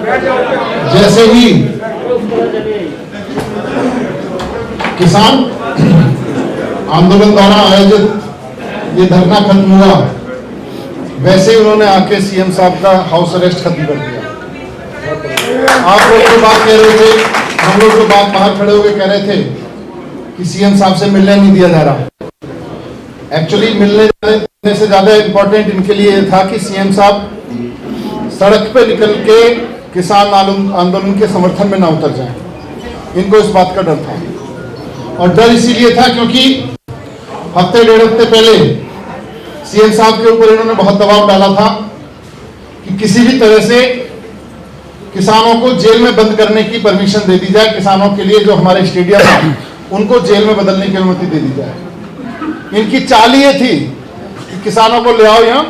जैसे ही किसान आंदोलन द्वारा आयोजित ये धरना खत्म हुआ, वैसे ही उन्होंने आके सीएम साहब का हाउस अरेस्ट खत्म कर दिया। आप लोग जो बात कह रहे थे, हम लोग जो बात बाहर खड़े होकर कह रहे थे कि सीएम साहब से मिलने नहीं दिया जा रहा, एक्चुअली मिलने से ज्यादा इंपॉर्टेंट इनके लिए ये था कि सीएम साहब सड़क पे निकल के किसान आंदोलन के समर्थन में ना उतर जाए। इनको इस बात का डर था, और डर इसीलिए था क्योंकि हफ्ते डेढ़ हफ्ते पहले सीएम साहब के ऊपर इन्होंने बहुत दबाव डाला था कि किसी भी तरह से किसानों को जेल में बंद करने की परमिशन दे दी जाए। किसानों के लिए जो हमारे स्टेडियम है उनको जेल में बदलने की अनुमति दे दी जाए। इनकी चाल ये थी कि किसानों को ले आओ यहाँ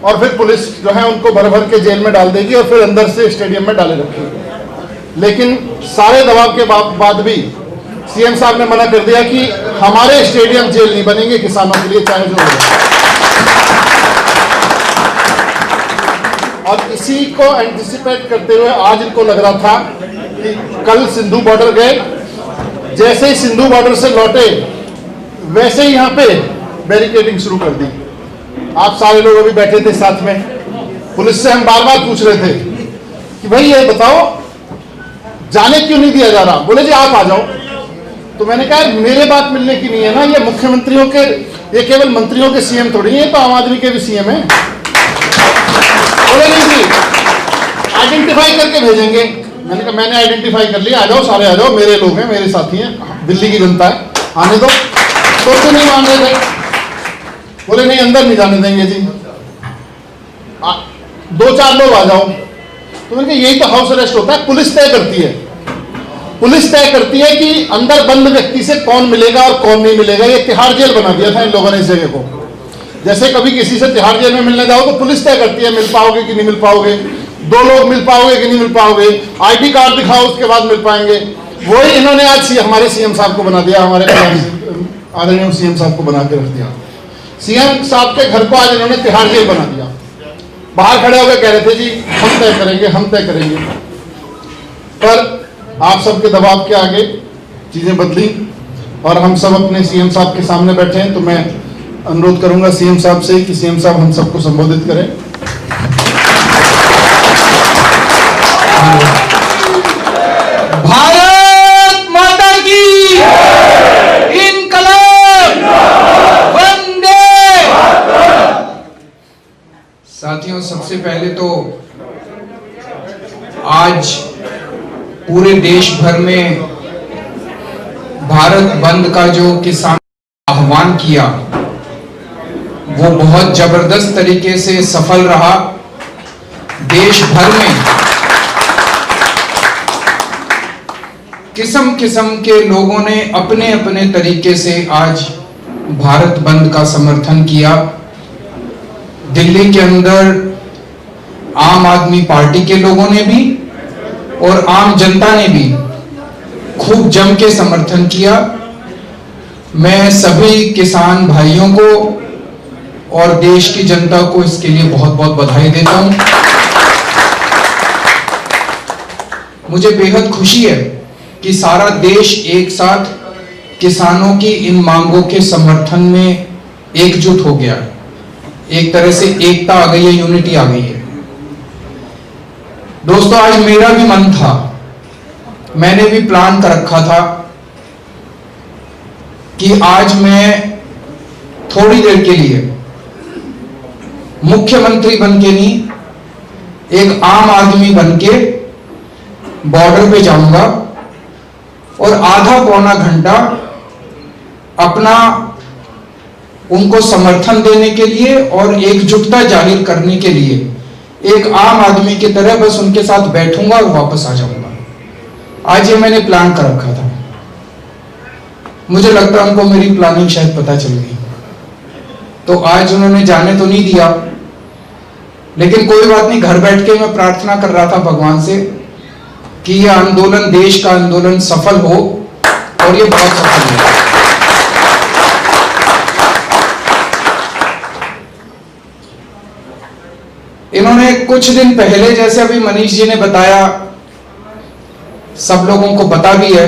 और फिर पुलिस जो है उनको भर भर के जेल में डाल देगी और फिर अंदर से स्टेडियम में डाले रखेगी। लेकिन सारे दबाव के बाद भी सीएम साहब ने मना कर दिया कि हमारे स्टेडियम जेल नहीं बनेंगे किसानों के लिए, चाहे जो हो। और इसी को एंटिसिपेट करते हुए आज इनको लग रहा था कि कल सिंधु बॉर्डर गए, जैसे ही सिंधु बॉर्डर से लौटे वैसे ही यहाँ पे बैरिकेडिंग शुरू कर दी। आप सारे लोग अभी बैठे थे साथ में, पुलिस से हम बार बार पूछ रहे थे कि भाई ये बताओ जाने क्यों नहीं दिया जा रहा। बोले जी आप आ जाओ। तो मैंने कहा मेरे बात मिलने की नहीं है ना, ये मुख्यमंत्रियों के, ये केवल मंत्रियों के सीएम थोड़ी है, तो आम आदमी के भी सीएम है। बोले नहीं जी आइडेंटिफाई करके भेजेंगे। मैंने कहा मैंने आइडेंटिफाई कर लिया, आ जाओ सारे आ जाओ, मेरे लोग हैं, मेरे साथी हैं, दिल्ली की जनता है, आने दो। तो नहीं मान रहे थे, बोले नहीं अंदर नहीं जाने देंगे जी, दो चार लोग आ जाओ। तो मैंने कहा यही तो हाउस अरेस्ट होता है, पुलिस तय करती है। पुलिस तय करती है कि अंदर बंद व्यक्ति से कौन मिलेगा और कौन नहीं मिलेगा। ये तिहाड़ जेल बना दिया था इन लोगों ने इस जगह को। जैसे कभी किसी से तिहाड़ जेल में मिलने जाओ तो पुलिस तय करती है मिल पाओगे कि नहीं मिल पाओगे, दो लोग मिल पाओगे कि नहीं मिल पाओगे, आईडी कार्ड दिखाओ उसके बाद मिल पाएंगे। वही इन्होंने आज हमारे सीएम साहब को बना दिया, हमारे आदरणीय सीएम साहब को बना के रख दिया। सीएम साहब के घर को आज इन्होंने तिहाड़ जेल बना दिया। बाहर खड़े होकर कह रहे थे जी हम तय करेंगे, हम तय करेंगे, पर आप सबके दबाव के आगे चीजें बदली और हम सब अपने सीएम साहब के सामने बैठे हैं। तो मैं अनुरोध करूंगा सीएम साहब से कि सीएम साहब हम सबको संबोधित करें। भारत माता की इनकलाब वंदे। साथियों, सबसे पहले तो आज पूरे देश भर में भारत बंद का जो किसान आह्वान किया वो बहुत जबरदस्त तरीके से सफल रहा। देश भर में किस्म किस्म के लोगों ने अपने अपने तरीके से आज भारत बंद का समर्थन किया। दिल्ली के अंदर आम आदमी पार्टी के लोगों ने भी और आम जनता ने भी खूब जम के समर्थन किया। मैं सभी किसान भाइयों को और देश की जनता को इसके लिए बहुत बहुत बधाई देता हूं। मुझे बेहद खुशी है कि सारा देश एक साथ किसानों की इन मांगों के समर्थन में एकजुट हो गया। एक तरह से एकता आ गई है, यूनिटी आ गई है। दोस्तों, आज मेरा भी मन था, मैंने भी प्लान कर रखा था कि आज मैं थोड़ी देर के लिए मुख्यमंत्री बनके नहीं, एक आम आदमी बनके बॉर्डर पे जाऊंगा और आधा पौना घंटा अपना उनको समर्थन देने के लिए और एकजुटता जाहिर करने के लिए एक आम आदमी की तरह बस उनके साथ बैठूंगा और वापस आ जाऊंगा। आज ये मैंने प्लान कर रखा था। मुझे लगता है उनको मेरी प्लानिंग शायद पता चल गई, तो आज उन्होंने जाने तो नहीं दिया, लेकिन कोई बात नहीं। घर बैठ के मैं प्रार्थना कर रहा था भगवान से कि यह आंदोलन, देश का आंदोलन सफल हो, और ये बहुत सफल हुआ। इन्होंने कुछ दिन पहले, जैसे अभी मनीष जी ने बताया, सब लोगों को पता भी है,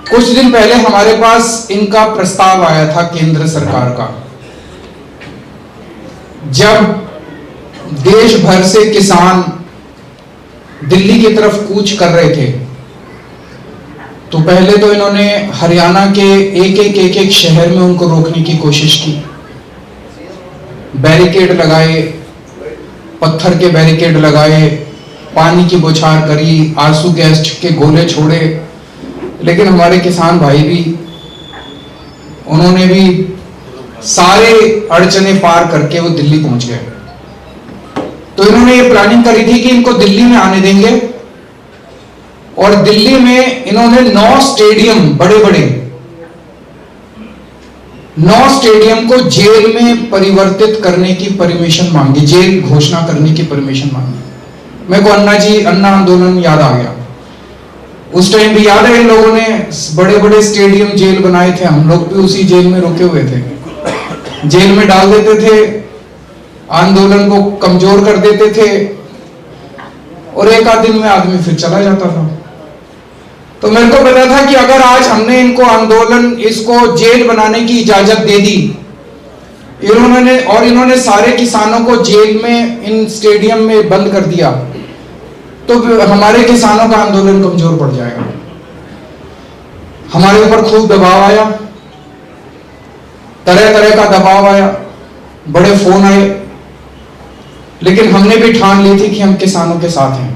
कुछ दिन पहले हमारे पास इनका प्रस्ताव आया था केंद्र सरकार का। जब देश भर से किसान दिल्ली की तरफ कूच कर रहे थे, तो पहले तो इन्होंने हरियाणा के एक एक शहर में उनको रोकने की कोशिश की। बैरिकेड लगाए, पत्थर के बैरिकेड लगाए, पानी की बौछार करी, आंसू गैस के गोले छोड़े, लेकिन हमारे किसान भाई भी, उन्होंने भी सारे अड़चने पार करके वो दिल्ली पहुंच गए। तो इन्होंने ये प्लानिंग करी थी कि इनको दिल्ली में आने देंगे, और दिल्ली में इन्होंने 9 स्टेडियम, बड़े बड़े 9 स्टेडियम को जेल में परिवर्तित करने की परमिशन मांगी, जेल घोषणा करने की परमिशन मांगी। मेरे को अन्ना आंदोलन याद आ गया। उस टाइम भी याद है, इन लोगों ने बड़े बड़े स्टेडियम जेल बनाए थे, हम लोग भी उसी जेल में रुके हुए थे। जेल में डाल देते थे, आंदोलन को कमजोर कर देते थे, और एक आध दिन में आदमी फिर चला जाता था। तो मेरे को पता था कि अगर आज हमने इनको आंदोलन, इसको जेल बनाने की इजाजत दे दी, इन्होंने सारे किसानों को जेल में, इन स्टेडियम में बंद कर दिया, तो हमारे किसानों का आंदोलन कमजोर पड़ जाएगा। हमारे ऊपर खूब दबाव आया, तरह तरह का दबाव आया, बड़े फोन आए, लेकिन हमने भी ठान ली थी कि हम किसानों के साथ हैं।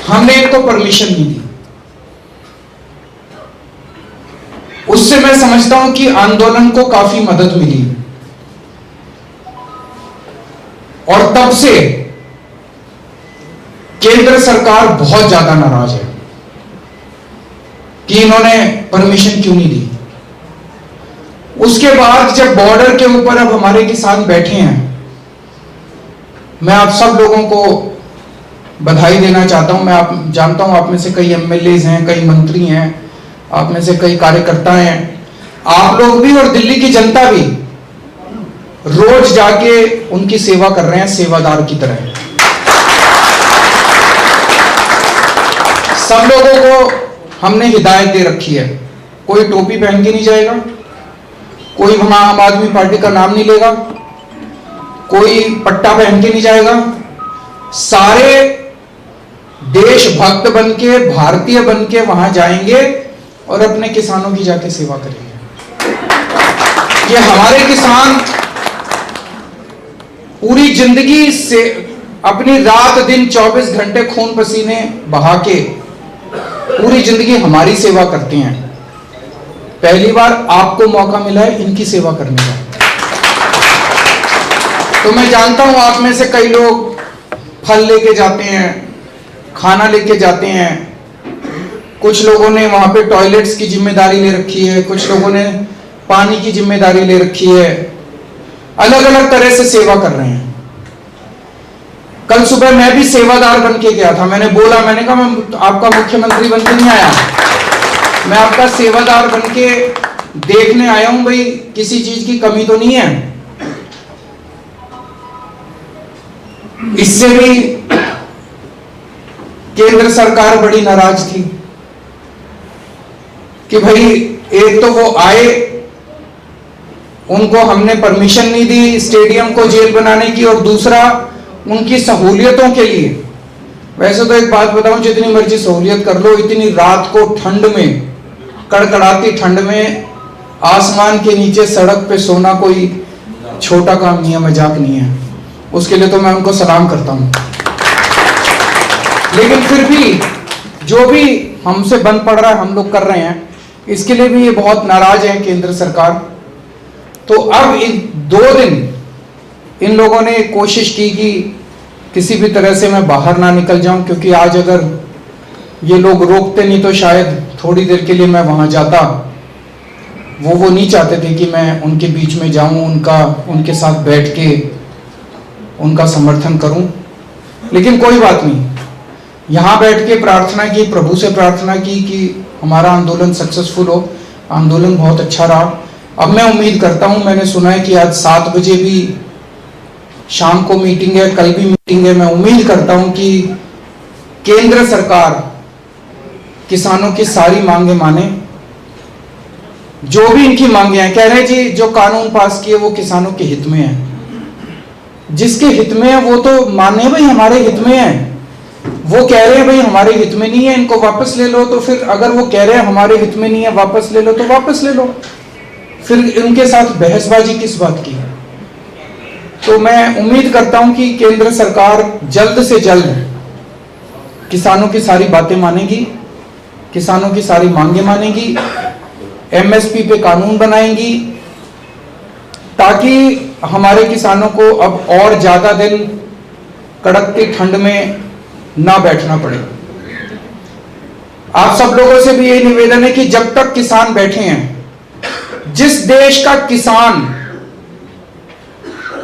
हमने इनको परमिशन नहीं दी। उससे मैं समझता हूं कि आंदोलन को काफी मदद मिली, और तब से केंद्र सरकार बहुत ज्यादा नाराज है कि इन्होंने परमिशन क्यों नहीं दी। उसके बाद जब बॉर्डर के ऊपर अब हमारे किसान बैठे हैं, मैं आप सब लोगों को बधाई देना चाहता हूं। मैं जानता हूं आप में से कई एमएलए हैं, कई मंत्री हैं, आप में से कई कार्यकर्ता हैं, आप लोग भी और दिल्ली की जनता भी रोज जाके उनकी सेवा कर रहे हैं, सेवादार की तरह। सब लोगों को हमने हिदायत दे रखी है, कोई टोपी पहन के नहीं जाएगा, कोई वहां आम आदमी पार्टी का नाम नहीं लेगा, कोई पट्टा पहन के नहीं जाएगा, सारे देशभक्त बन के, भारतीय बन के वहां जाएंगे और अपने किसानों की जाके सेवा करेंगे। ये हमारे किसान पूरी जिंदगी से अपनी रात दिन 24 घंटे खून पसीने बहा के पूरी जिंदगी हमारी सेवा करते हैं। पहली बार आपको मौका मिला है इनकी सेवा करने का। तो मैं जानता हूं आप में से कई लोग फल लेके जाते हैं, खाना लेके जाते हैं, कुछ लोगों ने वहां पे टॉयलेट्स की जिम्मेदारी ले रखी है, कुछ लोगों ने पानी की जिम्मेदारी ले रखी है, अलग अलग तरह से सेवा कर रहे हैं। कल सुबह मैं भी सेवादार बन के गया था। मैंने कहा मैं आपका मुख्यमंत्री बन के नहीं आया, मैं आपका सेवादार बन के देखने आया हूं, भाई किसी चीज की कमी तो नहीं है। इससे भी केंद्र सरकार बड़ी नाराज थी कि भाई एक तो वो आए, उनको हमने परमिशन नहीं दी स्टेडियम को जेल बनाने की, और दूसरा उनकी सहूलियतों के लिए, वैसे तो एक बात बताऊं, जितनी मर्जी सहूलियत कर लो, इतनी रात को ठंड में, कड़कड़ाती ठंड में आसमान के नीचे सड़क पे सोना कोई छोटा काम नहीं है, मजाक नहीं है। उसके लिए तो मैं उनको सलाम करता हूं। लेकिन फिर भी जो भी हमसे बन पड़ रहा है हम लोग कर रहे हैं, इसके लिए भी ये बहुत नाराज है केंद्र सरकार। तो अब इन 2 दिन इन लोगों ने कोशिश की कि किसी भी तरह से मैं बाहर ना निकल जाऊं, क्योंकि आज अगर ये लोग रोकते नहीं तो शायद थोड़ी देर के लिए मैं वहां जाता। वो नहीं चाहते थे कि मैं उनके बीच में जाऊं, उनके साथ बैठ के उनका समर्थन करूं। लेकिन कोई बात नहीं, यहां बैठ के प्रार्थना की, प्रभु से प्रार्थना की कि हमारा आंदोलन सक्सेसफुल हो। आंदोलन बहुत अच्छा रहा। अब मैं उम्मीद करता हूं, मैंने सुना है कि आज 7 बजे भी शाम को मीटिंग है, कल भी मीटिंग है। मैं उम्मीद करता हूं कि केंद्र सरकार किसानों की सारी मांगे माने। जो भी इनकी मांगे हैं, कह रहे हैं जी जो कानून पास किए वो किसानों के हित में है। जिसके हित में है वो तो माने भाई हमारे हित में है। वो कह रहे हैं भाई हमारे हित में नहीं है, इनको वापस ले लो। तो फिर अगर वो कह रहे हैं हमारे हित में नहीं है, वापस ले लो, तो वापस ले लो। फिर उनके साथ बहसबाजी किस बात की है? तो मैं उम्मीद करता हूं कि केंद्र सरकार जल्द से जल्द किसानों की सारी बातें मानेगी, किसानों की सारी मांगे मानेगी, एमएसपी पे कानून बनाएंगी, ताकि हमारे किसानों को अब और ज्यादा दिन कड़कती ठंड में ना बैठना पड़े। आप सब लोगों से भी यही निवेदन है कि जब तक किसान बैठे हैं, जिस देश का किसान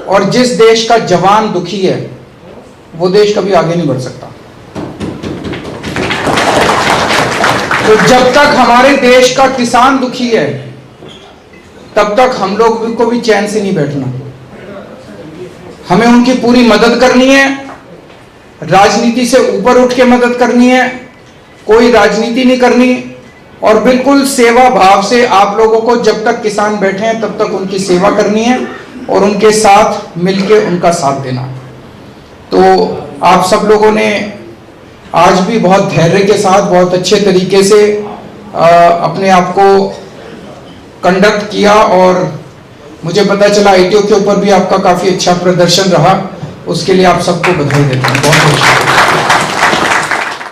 और जिस देश का जवान दुखी है, वो देश कभी आगे नहीं बढ़ सकता। तो जब तक हमारे देश का किसान दुखी है, तब तक हम लोग को भी चैन से नहीं बैठना। हमें उनकी पूरी मदद करनी है, राजनीति से ऊपर उठ के मदद करनी है, कोई राजनीति नहीं करनी, और बिल्कुल सेवा भाव से आप लोगों को जब तक किसान बैठे हैं तब तक उनकी सेवा करनी है और उनके साथ मिलके उनका साथ देना। तो आप सब लोगों ने आज भी बहुत धैर्य के साथ, बहुत अच्छे तरीके से अपने आप को कंडक्ट किया, और मुझे पता चला आईटीओ के ऊपर भी आपका काफी अच्छा प्रदर्शन रहा। उसके लिए आप सबको बधाई देता हूँ। बहुत बहुत